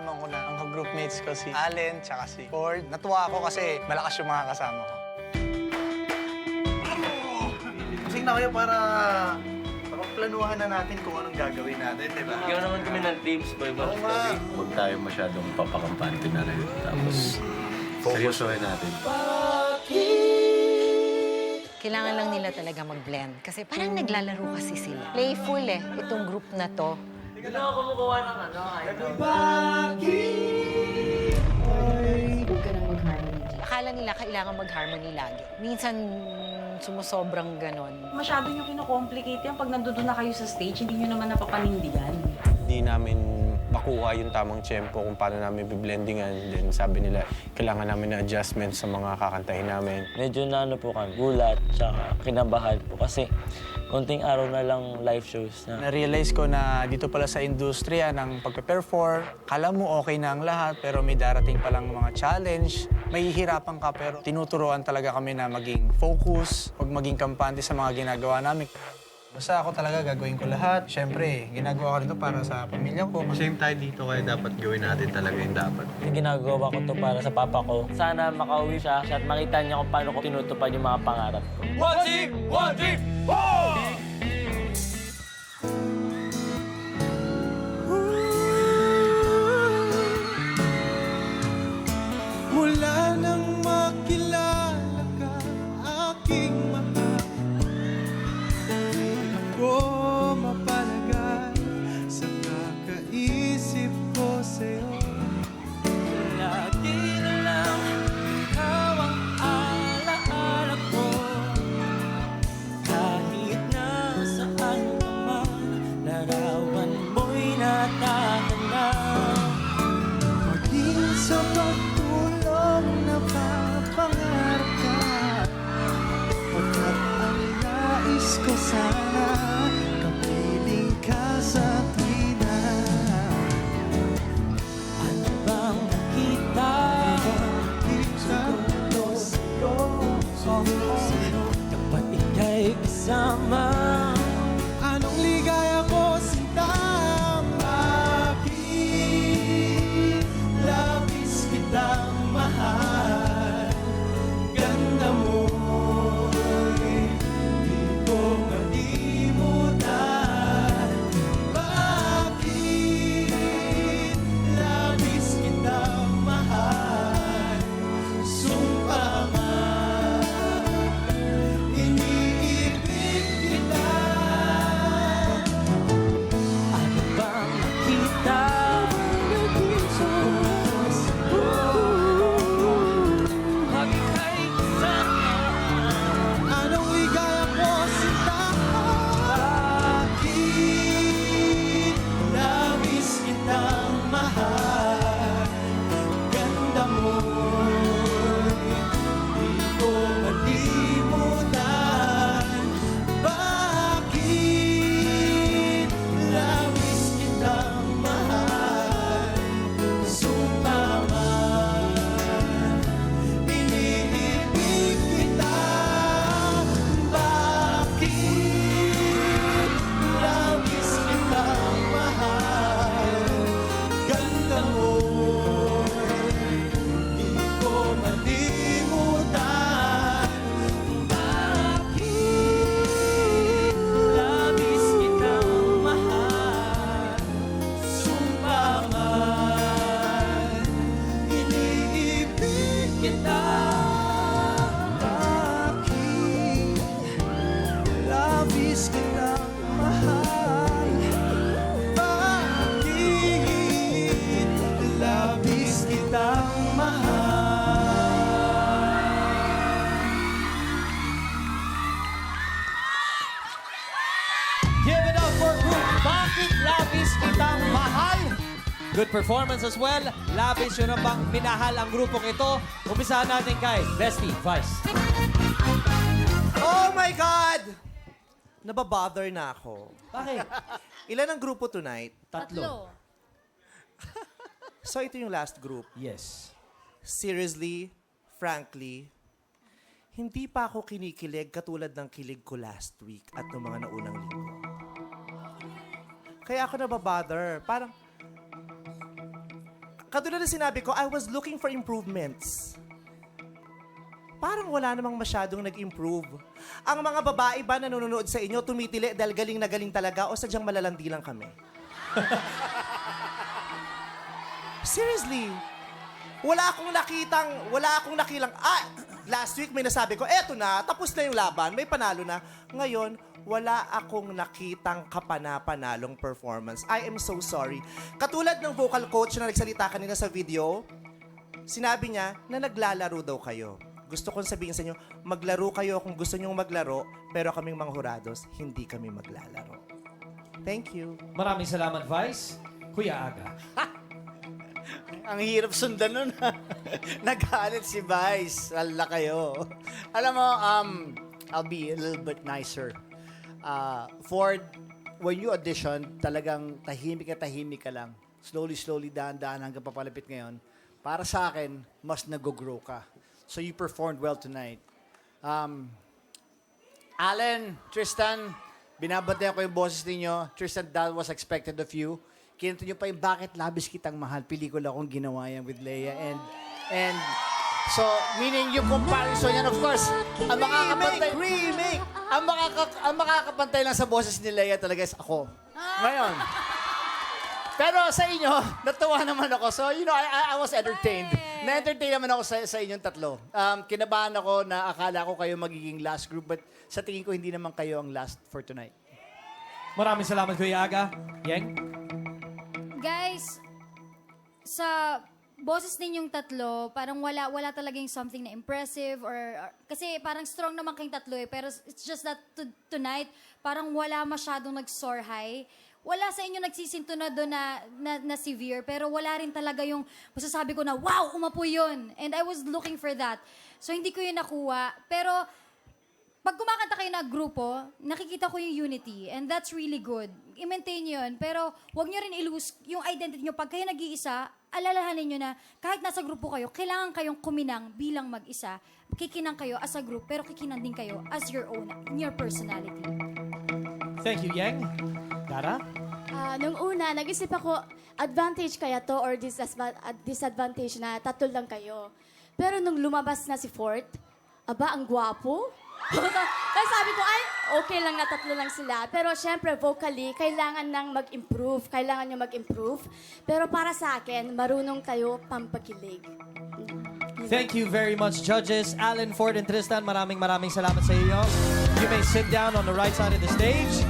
nalaman ko na ang groupmates ko si Allen tsaka si Ford. Natuwa ako kasi malakas yung mga kasama ko. Kusing na kayo para planuhan na natin kung anong gagawin natin, di ba? Ikaw naman kami ng teams, boy. Oo nga. Huwag tayo masyadong papakampante na rin. Tapos, seryosohin natin. Kailangan lang nila talaga mag-blend. Kasi parang naglalaro kasi sila. Playful itong group na to. Hindi na ako kumukuha ng ano, Huwag ka nang mag-harmony. Akala nila kailangan mag-harmony lagi. Minsan, sumusobrang ganon. Masyado nyo kinocomplicate yan. Pag nandun na kayo sa stage, hindi nyo naman napapanindigan. Hindi namin makuha yung tamang tempo kung paano namin biblendingan. Then sabi nila, kailangan namin na adjustment sa mga kakantahin namin. Medyo na ano po kami, gulat, tsaka kinabahan po. Kasi konting araw na lang live shows na. Na-realize ko na dito pala sa industriya ng pagpe-perform, kala mo okay na ang lahat, pero may darating palang mga challenge. Mahihirapan ka, pero tinuturuan talaga kami na maging focus, huwag maging kampante sa mga ginagawa namin. Basta ako talaga gagawin ko lahat. Siyempre, ginagawa ko rin to para sa pamilya ko. Same tayo dito kaya dapat gawin natin talaga yung dapat. Yung ginagawa ko to para sa papa ko. Sana makauwi siya at makita niya kung paano ko tinutupad yung mga pangarap ko. One team, four! Mula nang makilala ka, aking mahal, di ako mapalagay sa kakaisip ko sa'yo. Lagi na lang ikaw ang alaala ko, kahit nasaan ka man, larawan mo'y natatanan. Maging sa pagtulong na papangarap ka, pagkat ang nais ko sana, kapiling ka sa tuwina. Ano bang nakita? Sa sa'yo, kapag ika'y kasama. Anong ligaya ko, sinta? Bakit labis kitang mahal? Ganda mo'y di ko malimutan. Bakit labis kitang mahal? Sumpa man, iniibig kita. Ano bang nakita? Pag ika'y kasama. Anong ligaya ko, sinta? Bakit labis kitang mahal? Ganda mo'y di ko malimutan. Bakit labis kitang mahal? Sumpa man, iniibig kita. Bakit labis kitang mahal? Ganda mo'y di ko malimutan. Bakit labis kitang mahal? Sumpa man, iniibig kita. Bakit labis kitang mahal? Bakit labis kitang Give it up for group Bakit Labis Kitang Mahal? Good performance as well. Labis yun ang bang minahal ang grupong ito. Umpisahan natin kay Bestie Vice. Oh my God! Nababother na ako. Bakit? Ilan ang grupo tonight? Tatlo. So ito yung last group. Yes. Seriously, frankly, hindi pa ako kinikilig katulad ng kilig ko last week at ng mga naunang linggo. Kaya ako nababother. Parang, Katulad na sinabi ko, I was looking for improvements. Parang wala namang masyadong nag-improve. Ang mga babae ba na nanonood sa inyo, tumitili dahil galing na galing talaga o sadyang malalandi lang kami? Seriously. Wala akong nakilang, last week may nasabi ko, eto na, tapos na yung laban, may panalo na. Ngayon, wala akong nakitang kapana-panalong performance. I am so sorry. Katulad ng vocal coach na nagsalita kanina sa video, sinabi niya na naglalaro daw kayo. Gusto kong sabihin sa inyo, maglaro kayo kung gusto nyong maglaro, pero kaming mga hurados, hindi kami maglalaro. Thank you. Maraming salamat, Vice. Kuya Aga. Ang hirap sundan nun. Nagalit si Vice. Lala kayo. Alam mo, I'll be a little bit nicer. Ford, when you audition, talagang tahimik ka lang. Slowly, dahan-dahan hanggang papalapit ngayon. Para sa akin, mas nag-grow ka. So you performed well tonight. Allen, Tristan, binabantayan ko yung boses ninyo. Tristan, that was expected of you. Kinento nyo pa yung Bakit Labis Kitang Mahal. Pelikula kong ginawa yan with Leia. And so, meaning yung comparison yan, of course, ang makakapantay... Remake! Ang makakapantay lang sa boses ni Leia talaga is ako. Ngayon. Pero sa inyo, natuwa naman ako. So, you know, I was entertained. Na-entertain naman ako sa inyong tatlo. Kinabahan ako na akala ko kayo magiging last group, but sa tingin ko, hindi naman kayo ang last for tonight. Maraming salamat, Kuya Aga. Yeng? Guys, sa boses ninyong tatlo, parang wala talagang something na impressive or kasi parang strong naman kayong tatlo pero it's just that tonight, parang wala masyadong nag-soar high. Wala sa inyo nagsisinto na doon na severe, pero wala rin talaga yung masasabi ko na, wow, umapoy yun. And I was looking for that. So hindi ko yun nakuha. Pero pag kumakanta kayo na grupo, nakikita ko yung unity. And that's really good. I-maintain yun. Pero huwag nyo rin i-lose yung identity nyo. Pag kayo nag-iisa, alalahanin nyo na kahit nasa grupo kayo, kailangan kayong kuminang bilang mag-isa. Kikinang kayo as a group, pero kikinang din kayo as your own, in your personality. Thank you, Yeng. Dara? Nung una, nag-isip ako, advantage kaya to or disadvantage na tatlo lang kayo. Pero nung lumabas na si Fort, aba, ang gwapo. Kaya sabi ko, ay, okay lang na tatlo lang sila. Pero syempre, vocally, kailangan nang mag-improve. Kailangan nyo mag-improve. Pero para sa akin, marunong kayo pampakilig. Thank you very much, judges. Allen, Ford, and Tristan, maraming salamat sa iyo. You may sit down on the right side of the stage.